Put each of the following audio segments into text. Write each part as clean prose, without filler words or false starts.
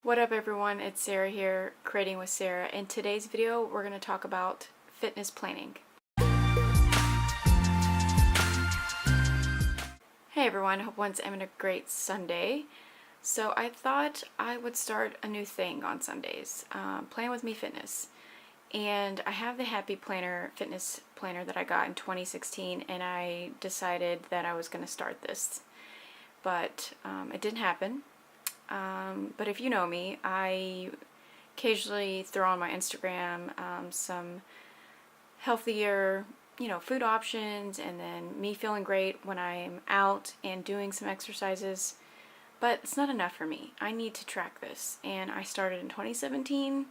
What up everyone, it's Sarah here, Creating with Sarah. In today's video, we're going to talk about fitness planning. Hey everyone, hope everyone's having a great Sunday. So I thought I would start a new thing on Sundays, Plan With Me Fitness. And I have the Happy Planner fitness planner that I got in 2016, and I decided that I was going to start this. But it didn't happen. But if you know me, I occasionally throw on my Instagram some healthier, food options, and then me feeling great when I'm out and doing some exercises. But it's not enough for me. I need to track this, and I started in 2017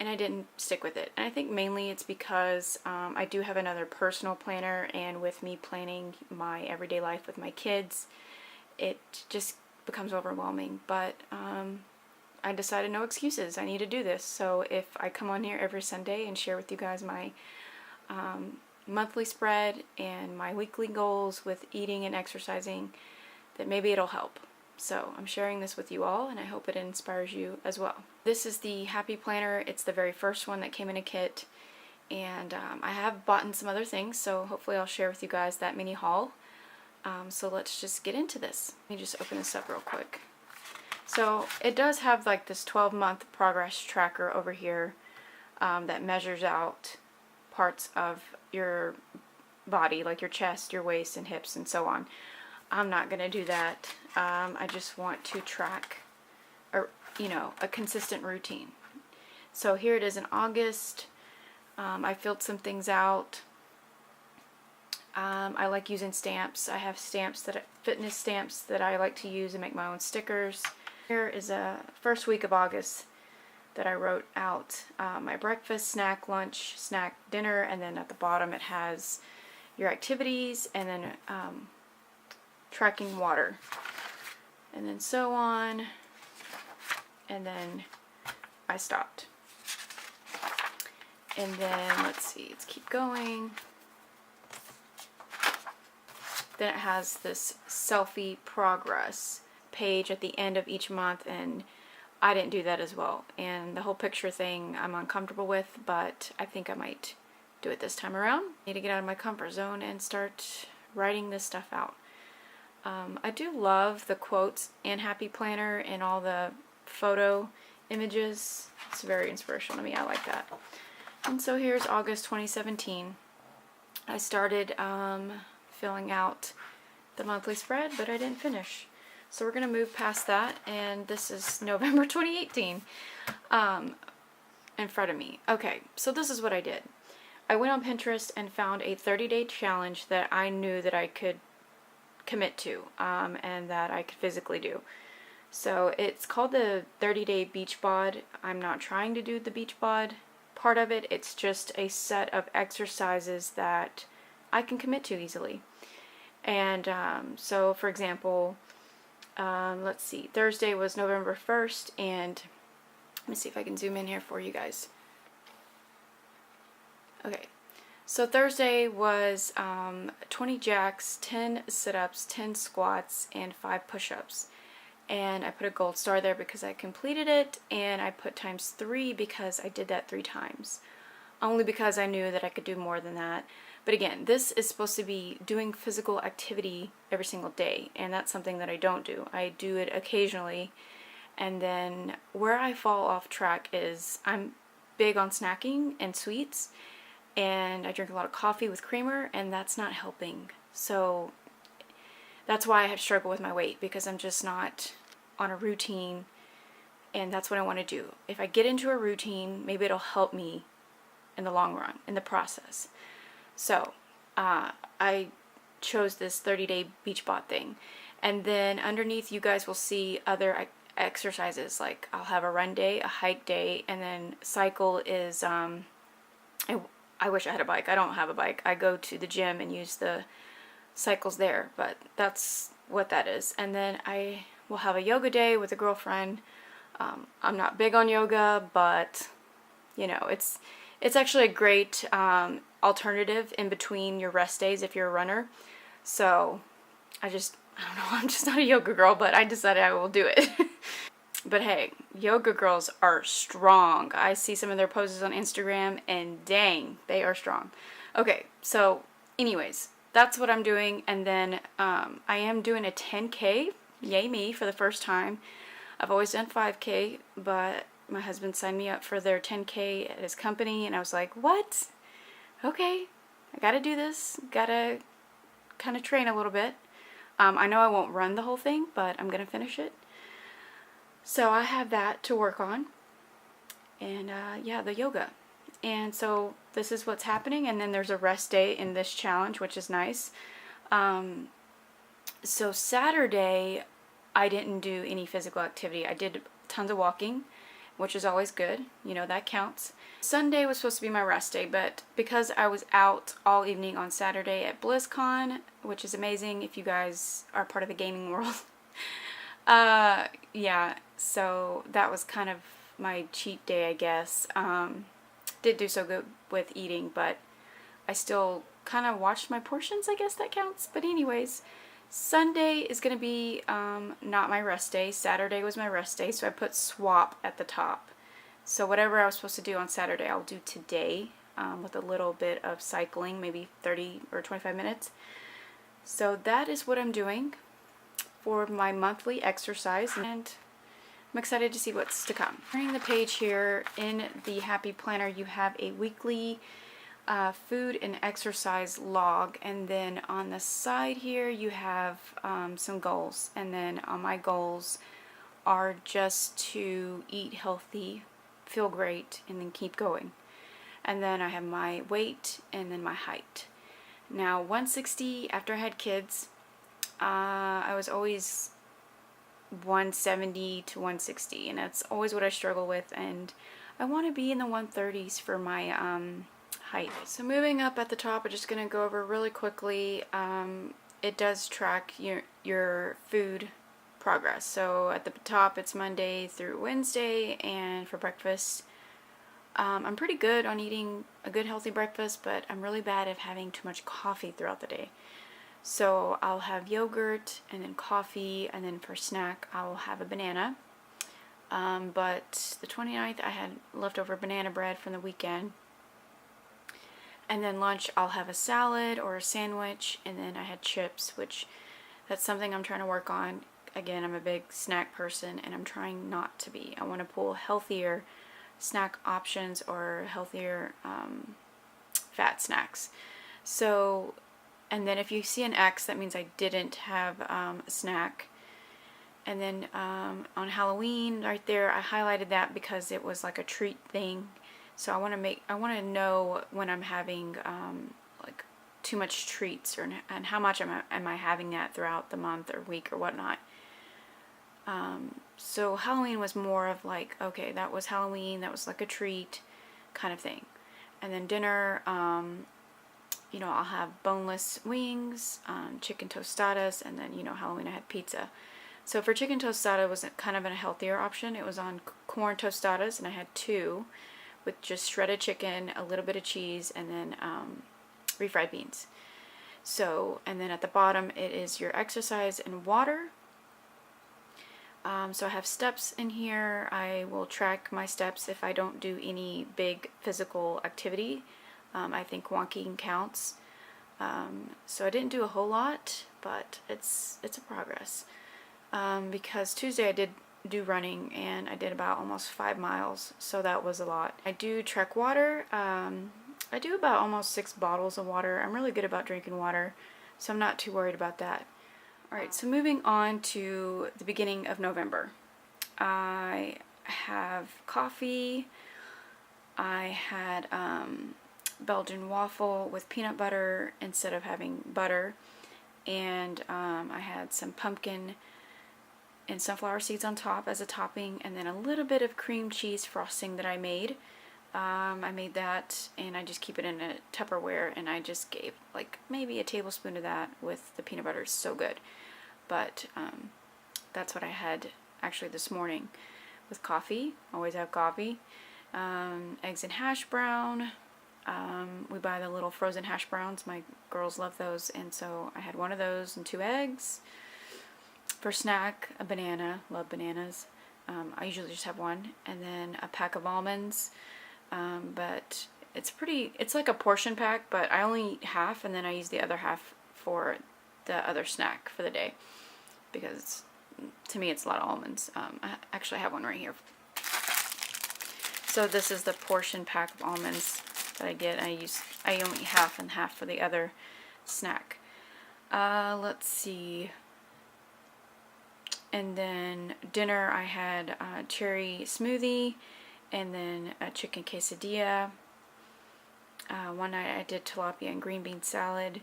and I didn't stick with it. And I think mainly it's because I do have another personal planner, and with me planning my everyday life with my kids, it just becomes overwhelming. But I decided no excuses, I need to do this. So if I come on here every Sunday and share with you guys my monthly spread and my weekly goals with eating and exercising, that maybe it'll help. So I'm sharing this with you all, and I hope it inspires you as well. This is the Happy Planner. It's the very first one that came in a kit, and I have bought in some other things, so hopefully I'll share with you guys that mini haul. So let's just get into this. Let me just open this up real quick. So it does have like this 12-month progress tracker over here that measures out parts of your body, like your chest, your waist, and hips, and so on. I'm not going to do that. I just want to track a consistent routine. So here it is in August. I filled some things out. I like using stamps. I have fitness stamps that I like to use and make my own stickers. Here is a first week of August that I wrote out my breakfast, snack, lunch, snack, dinner, and then at the bottom it has your activities, and then tracking water, and then so on, and then I stopped. And then let's see, let's keep going. Then it has this selfie progress page at the end of each month, and I didn't do that as well. And the whole picture thing I'm uncomfortable with, but I think I might do it this time around. I need to get out of my comfort zone and start writing this stuff out. I do love the quotes and Happy Planner and all the photo images. It's very inspirational to me. I like that. And so here's August 2017. I started filling out the monthly spread, but I didn't finish. So we're going to move past that, and this is November 2018 in front of me. Okay, so this is what I did. I went on Pinterest and found a 30-day challenge that I knew that I could commit to and that I could physically do. So it's called the 30-day beach bod. I'm not trying to do the beach bod part of it. It's just a set of exercises that I can commit to easily. And so for example, let's see, Thursday was November 1st, and let me see if I can zoom in here for you guys. Okay, so Thursday was 20 jacks, 10 sit-ups, 10 squats, and 5 push-ups. And I put a gold star there because I completed it, and I put times 3 because I did that 3 times. Only because I knew that I could do more than that. But again, this is supposed to be doing physical activity every single day, and that's something that I don't do. I do it occasionally, and then where I fall off track is I'm big on snacking and sweets, and I drink a lot of coffee with creamer, and that's not helping. So that's why I have struggled with my weight, because I'm just not on a routine, and that's what I want to do. If I get into a routine, maybe it'll help me in the long run, in the process. So I chose this 30-day beach bod thing, and then underneath you guys will see other exercises, like I'll have a run day, a hike day, and then cycle is I wish I had a bike. I don't have a bike. I go to the gym and use the cycles there, but that's what that is. And then I will have a yoga day with a girlfriend. I'm not big on yoga, but it's actually a great alternative in between your rest days if you're a runner. So I don't know, I'm just not a yoga girl, but I decided I will do it. But hey, yoga girls are strong. I see some of their poses on Instagram and dang, they are strong. Okay, so anyways, that's what I'm doing. And then I am doing a 10K, yay me, for the first time. I've always done 5K, but my husband signed me up for their 10K at his company, and I was like, what? Okay, I gotta do this. Gotta kind of train a little bit. I know I won't run the whole thing, but I'm gonna finish it. So I have that to work on. And yeah, the yoga. And so this is what's happening. And then there's a rest day in this challenge, which is nice. So Saturday, I didn't do any physical activity. I did tons of walking, which is always good. You know, that counts. Sunday was supposed to be my rest day, but because I was out all evening on Saturday at BlizzCon, which is amazing if you guys are part of the gaming world. Yeah, so that was kind of my cheat day, I guess. Did do so good with eating, but I still kind of watched my portions, I guess that counts. But anyways, Sunday is going to be not my rest day. Saturday was my rest day, so I put swap at the top. So whatever I was supposed to do on Saturday, I'll do today with a little bit of cycling, maybe 30 or 25 minutes. So that is what I'm doing for my monthly exercise, and I'm excited to see what's to come. Turning the page here, in the Happy Planner, you have a weekly food and exercise log, and then on the side here you have some goals, and then my goals are just to eat healthy, feel great, and then keep going. And then I have my weight and then my height. Now 160 after I had kids, I was always 170 to 160, and that's always what I struggle with, and I want to be in the 130s for my height. So moving up at the top, I'm just going to go over really quickly. It does track your food progress. So at the top it's Monday through Wednesday, and for breakfast I'm pretty good on eating a good healthy breakfast, but I'm really bad at having too much coffee throughout the day. So I'll have yogurt and then coffee, and then for snack I'll have a banana. But the 29th I had leftover banana bread from the weekend. And then lunch I'll have a salad or a sandwich, and then I had chips, which that's something I'm trying to work on. Again, I'm a big snack person, and I'm trying not to be. I want to pull healthier snack options or healthier fat snacks. So, and then if you see an X, that means I didn't have a snack. And then on Halloween, right there, I highlighted that because it was like a treat thing. So I want to know when I'm having like too much treats, and how much am I having that throughout the month or week or whatnot. So Halloween was more of like, okay, that was Halloween, that was like a treat kind of thing. And then dinner, you know, I'll have boneless wings, chicken tostadas, and then, you know, Halloween I had pizza. So for chicken tostada was kind of a healthier option. It was on corn tostadas, and I had 2 with just shredded chicken, a little bit of cheese, and then refried beans. So, and then at the bottom it is your exercise and water. So I have steps in here. I will track my steps if I don't do any big physical activity. I think walking counts. So I didn't do a whole lot, but it's a progress. Because Tuesday I did do running, and I did about almost 5 miles, so that was a lot. I do track water. I do about almost 6 bottles of water. I'm really good about drinking water, so I'm not too worried about that. Alright, so moving on to the beginning of November. I have coffee. I had Belgian waffle with peanut butter instead of having butter, and I had some pumpkin and sunflower seeds on top as a topping, and then a little bit of cream cheese frosting that I made. I made that, and I just keep it in a Tupperware, and I just gave like maybe a tablespoon of that with the peanut butter. It's so good. But that's what I had actually this morning with coffee. Always have coffee. Eggs and hash brown. We buy the little frozen hash browns. My girls love those, and so I had one of those and 2 eggs. For snack, a banana. Love bananas. I usually just have one, and then a pack of almonds, but it's like a portion pack, but I only eat half, and then I use the other half for the other snack for the day, because to me it's a lot of almonds. I actually have one right here. So this is the portion pack of almonds that I get. I only eat half and half for the other snack. Let's see. And then dinner, I had a cherry smoothie, and then a chicken quesadilla. One night I did tilapia and green bean salad,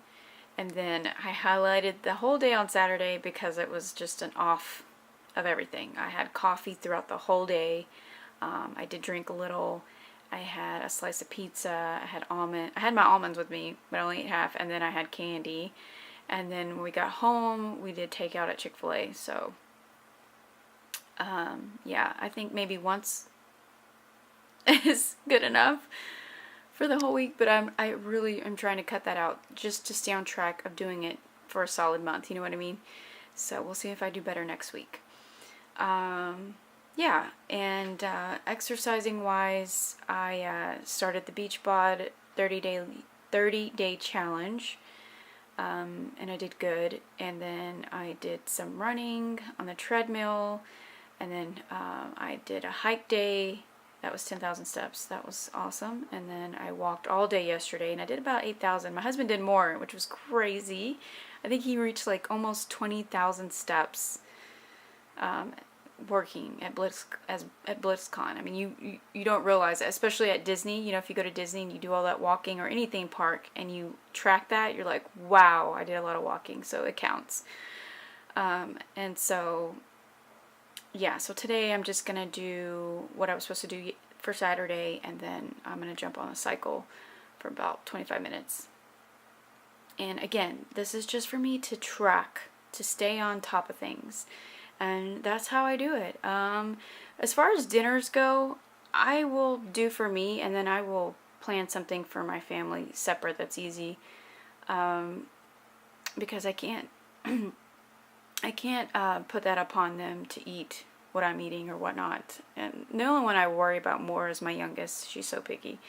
and then I highlighted the whole day on Saturday because it was just an off of everything. I had coffee throughout the whole day. I did drink a little. I had a slice of pizza. I had my almonds with me, but I only ate half, and then I had candy. And then when we got home, we did takeout at Chick-fil-A. So yeah, I think maybe once is good enough for the whole week, but I really am trying to cut that out just to stay on track of doing it for a solid month, you know what I mean? So we'll see if I do better next week. Yeah, and exercising wise, I started the Beachbod 30-day challenge, and I did good. And then I did some running on the treadmill, and then I did a hike day. That was 10,000 steps. That was awesome. And then I walked all day yesterday, and I did about 8,000. My husband did more, which was crazy. I think he reached like almost 20,000 steps working at BlitzCon. I mean, you don't realize it, especially at Disney. You know, if you go to Disney and you do all that walking, or any theme park, and you track that, you're like, wow, I did a lot of walking, so it counts. And so, yeah, so today I'm just going to do what I was supposed to do for Saturday, and then I'm going to jump on a cycle for about 25 minutes. And again, this is just for me to track, to stay on top of things. And that's how I do it. As far as dinners go, I will do for me, and then I will plan something for my family separate that's easy. Because I can't put that upon them to eat what I'm eating or whatnot. And the only one I worry about more is my youngest. She's so picky.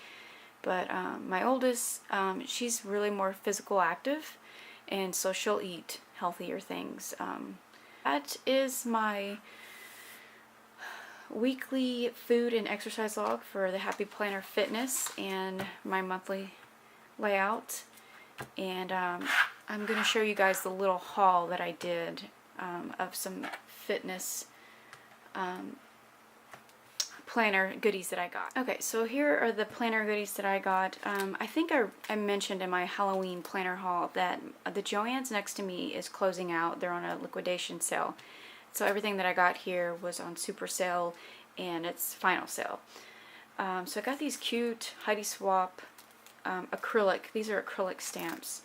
But my oldest, she's really more physical active, and so she'll eat healthier things. That is my weekly food and exercise log for the Happy Planner Fitness, and my monthly layout. And I'm going to show you guys the little haul that I did of some fitness planner goodies that I got. Okay, so here are the planner goodies that I got. I think I mentioned in my Halloween planner haul that the Joann's next to me is closing out. They're on a liquidation sale. So everything that I got here was on super sale, and it's final sale. So I got these cute Heidi Swapp acrylic. These are acrylic stamps.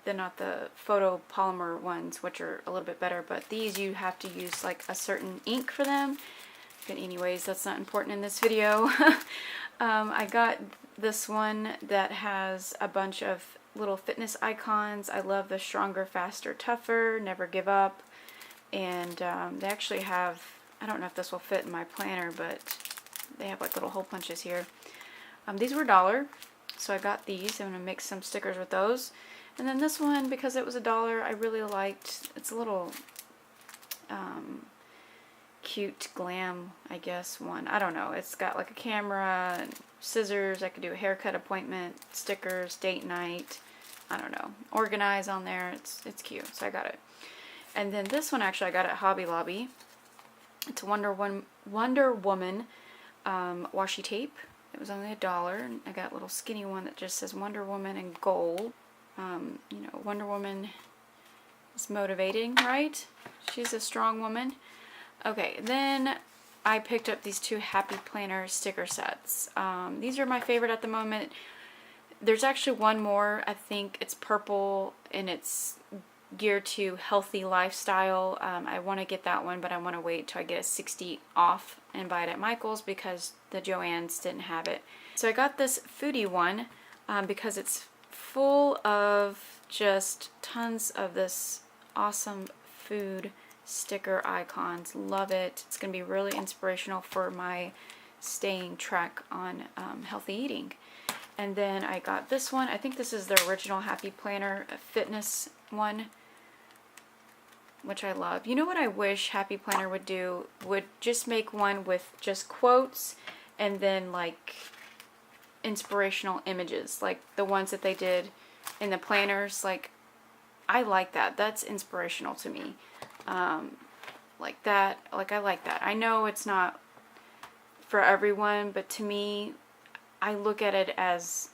They're not the photopolymer ones, which are a little bit better, but these you have to use like a certain ink for them. But anyways, that's not important in this video. I got this one that has a bunch of little fitness icons. I love the Stronger, Faster, Tougher, Never Give Up. And they actually have, I don't know if this will fit in my planner, but they have like little hole punches here. These were $1, so I got these. I'm going to mix some stickers with those. And then this one, because it was $1, I really liked. It's a little cute glam, I guess, one. I don't know. It's got like a camera and scissors. I could do a haircut appointment, stickers, date night. I don't know. Organize on there. It's cute, so I got it. And then this one, actually, I got at Hobby Lobby. It's a Wonder Woman washi tape. It was only $1. And I got a little skinny one that just says Wonder Woman in gold. You know, Wonder Woman is motivating, right? She's a strong woman. Okay, then I picked up these two Happy Planner sticker sets. These are my favorite at the moment. There's actually one more. I think it's purple, and it's geared to healthy lifestyle. I want to get that one, but I want to wait till I get a 60 off and buy it at Michael's because the Joann's didn't have it. So I got this foodie one because it's full of just tons of this awesome food sticker icons. Love it. It's going to be really inspirational for my staying track on healthy eating. And then I got this one. I think this is the original Happy Planner fitness one, which I love. You know what I wish Happy Planner would do? Would just make one with just quotes and then like inspirational images, like the ones that they did in the planners. Like, I like that. That's inspirational to me. Like that. Like, I like that. I know it's not for everyone, but to me, I look at it as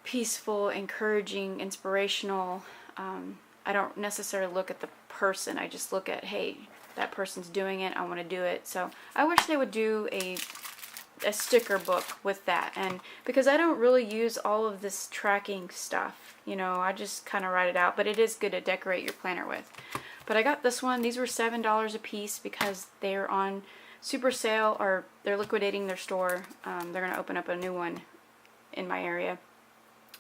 peaceful, encouraging, inspirational. I don't necessarily look at the person. I just look at, hey, that person's doing it, I want to do it. So I wish they would do a sticker book with that. And because I don't really use all of this tracking stuff, you know, I just kind of write it out, but it is good to decorate your planner with. But I got this one. These were $7 a piece because they're on super sale, or they're liquidating their store. They're going to open up a new one in my area.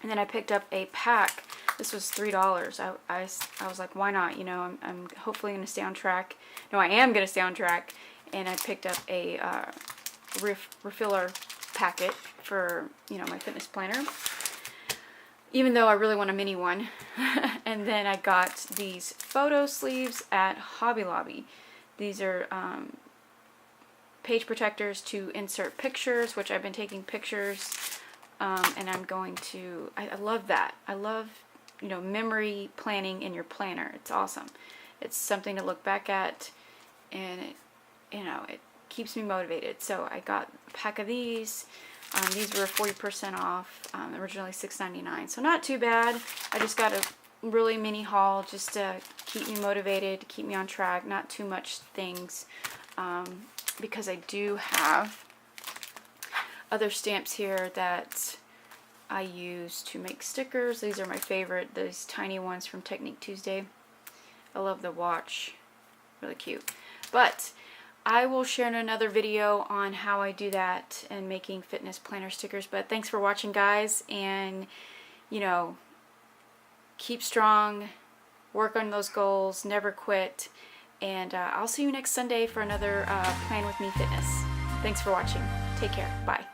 And then I picked up a pack. This was $3. I was like, why not? You know, I'm hopefully going to stay on track. No, I am going to stay on track. And I picked up a refiller packet for, you know, my fitness planner, even though I really want a mini one. And then I got these photo sleeves at Hobby Lobby. These are page protectors to insert pictures, which I've been taking pictures. And I'm going to, I love that. I love, you know, memory planning in your planner. It's awesome. It's something to look back at, and it, you know, it keeps me motivated. So I got a pack of these. These were 40% off, originally $6.99. So not too bad. I just got a really mini haul just to keep me motivated, keep me on track, not too much things, because I do have other stamps here that I use to make stickers. These are my favorite, these tiny ones from Technique Tuesday. I love the watch, really cute. But I will share in another video on how I do that and making fitness planner stickers. But thanks for watching, guys, and you know, keep strong, work on those goals, never quit, and I'll see you next Sunday for another Plan With Me Fitness. Thanks for watching. Take care. Bye.